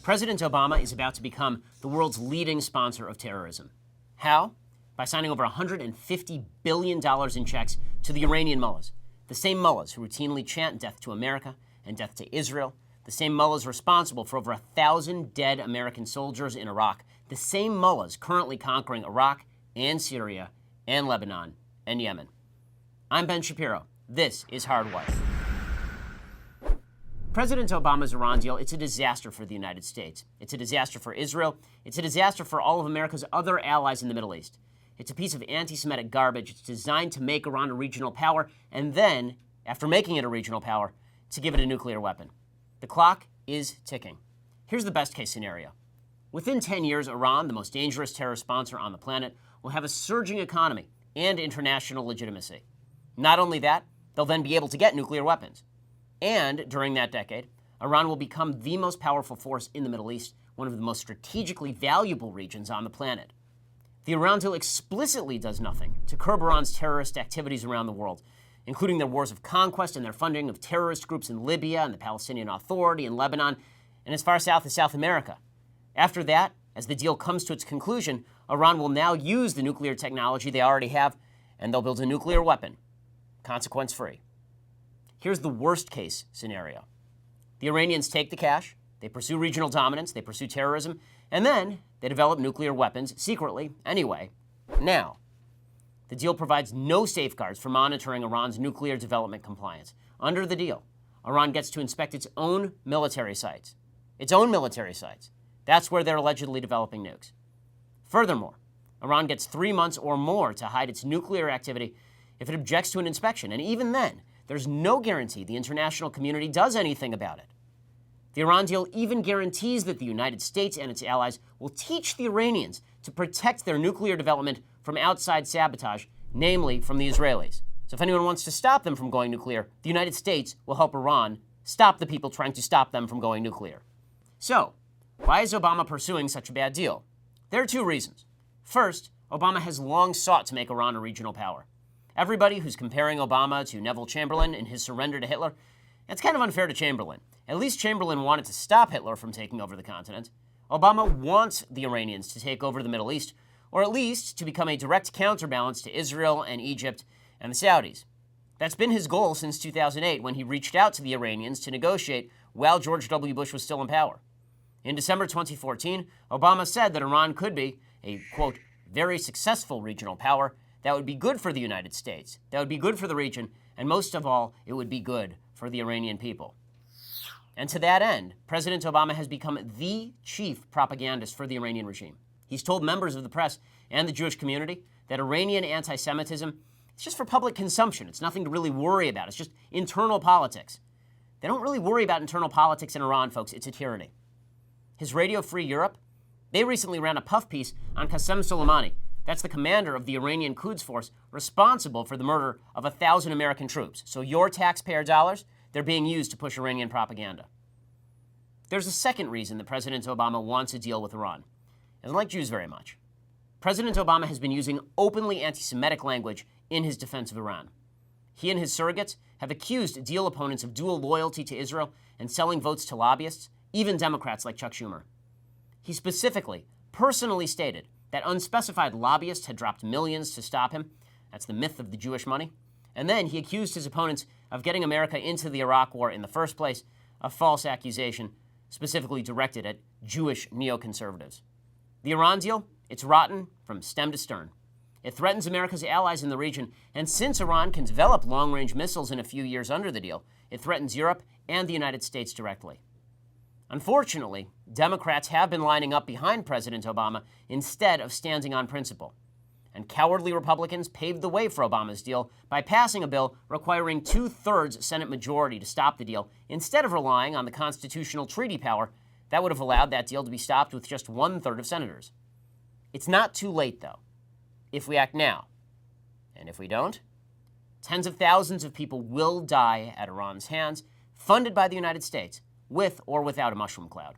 President Obama is about to become the world's leading sponsor of terrorism. How? By signing over $150 billion in checks to the Iranian mullahs, the same mullahs who routinely chant death to America and death to Israel, the same mullahs responsible for over 1,000 dead American soldiers in Iraq, the same mullahs currently conquering Iraq and Syria and Lebanon and Yemen. I'm Ben Shapiro. This is Hardwire. President Obama's Iran deal, it's a disaster for the United States. It's a disaster for Israel. It's a disaster for all of America's other allies in the Middle East. It's a piece of anti-Semitic garbage. It's designed to make Iran a regional power, and then, after making it a regional power, to give it a nuclear weapon. The clock is ticking. Here's the best-case scenario. Within 10 years, Iran, the most dangerous terror sponsor on the planet, will have a surging economy and international legitimacy. Not only that, they'll then be able to get nuclear weapons. And during that decade, Iran will become the most powerful force in the Middle East, one of the most strategically valuable regions on the planet. The Iran deal explicitly does nothing to curb Iran's terrorist activities around the world, including their wars of conquest and their funding of terrorist groups in Libya and the Palestinian Authority in Lebanon, and as far south as South America. After that, as the deal comes to its conclusion, Iran will now use the nuclear technology they already have, and they'll build a nuclear weapon, consequence-free. Here's the worst-case scenario. The Iranians take the cash, they pursue regional dominance, they pursue terrorism, and then they develop nuclear weapons secretly anyway. Now, the deal provides no safeguards for monitoring Iran's nuclear development compliance. Under the deal, Iran gets to inspect its own military sites. Its own military sites. That's where they're allegedly developing nukes. Furthermore, Iran gets 3 months or more to hide its nuclear activity if it objects to an inspection, and even then, there's no guarantee the international community does anything about it. The Iran deal even guarantees that the United States and its allies will teach the Iranians to protect their nuclear development from outside sabotage, namely from the Israelis. So if anyone wants to stop them from going nuclear, the United States will help Iran stop the people trying to stop them from going nuclear. So, why is Obama pursuing such a bad deal? There are 2 reasons. First, Obama has long sought to make Iran a regional power. Everybody who's comparing Obama to Neville Chamberlain in his surrender to Hitler, it's kind of unfair to Chamberlain. At least Chamberlain wanted to stop Hitler from taking over the continent. Obama wants the Iranians to take over the Middle East, or at least to become a direct counterbalance to Israel and Egypt and the Saudis. That's been his goal since 2008, when he reached out to the Iranians to negotiate while George W. Bush was still in power. In December 2014, Obama said that Iran could be a, quote, very successful regional power that would be good for the United States, that would be good for the region, and most of all, it would be good for the Iranian people. And to that end, President Obama has become the chief propagandist for the Iranian regime. He's told members of the press and the Jewish community that Iranian anti-Semitism is just for public consumption. It's nothing to really worry about. It's just internal politics. They don't really worry about internal politics in Iran, folks. It's a tyranny. His Radio Free Europe, they recently ran a puff piece on Qasem Soleimani. That's the commander of the Iranian Quds Force responsible for the murder of 1,000 American troops. So your taxpayer dollars, they're being used to push Iranian propaganda. There's a second reason that President Obama wants a deal with Iran. He doesn't like Jews very much. President Obama has been using openly anti-Semitic language in his defense of Iran. He and his surrogates have accused deal opponents of dual loyalty to Israel and selling votes to lobbyists, even Democrats like Chuck Schumer. He specifically, personally stated that unspecified lobbyists had dropped millions to stop him. That's the myth of the Jewish money. And then he accused his opponents of getting America into the Iraq War in the first place, a false accusation specifically directed at Jewish neoconservatives. The Iran deal, it's rotten from stem to stern. It threatens America's allies in the region, and since Iran can develop long-range missiles in a few years under the deal, it threatens Europe and the United States directly. Unfortunately, Democrats have been lining up behind President Obama instead of standing on principle. And cowardly Republicans paved the way for Obama's deal by passing a bill requiring 2/3 Senate majority to stop the deal, instead of relying on the constitutional treaty power that would have allowed that deal to be stopped with just 1/3 of senators. It's not too late, though, if we act now. And if we don't, tens of thousands of people will die at Iran's hands, funded by the United States, with or without a mushroom cloud.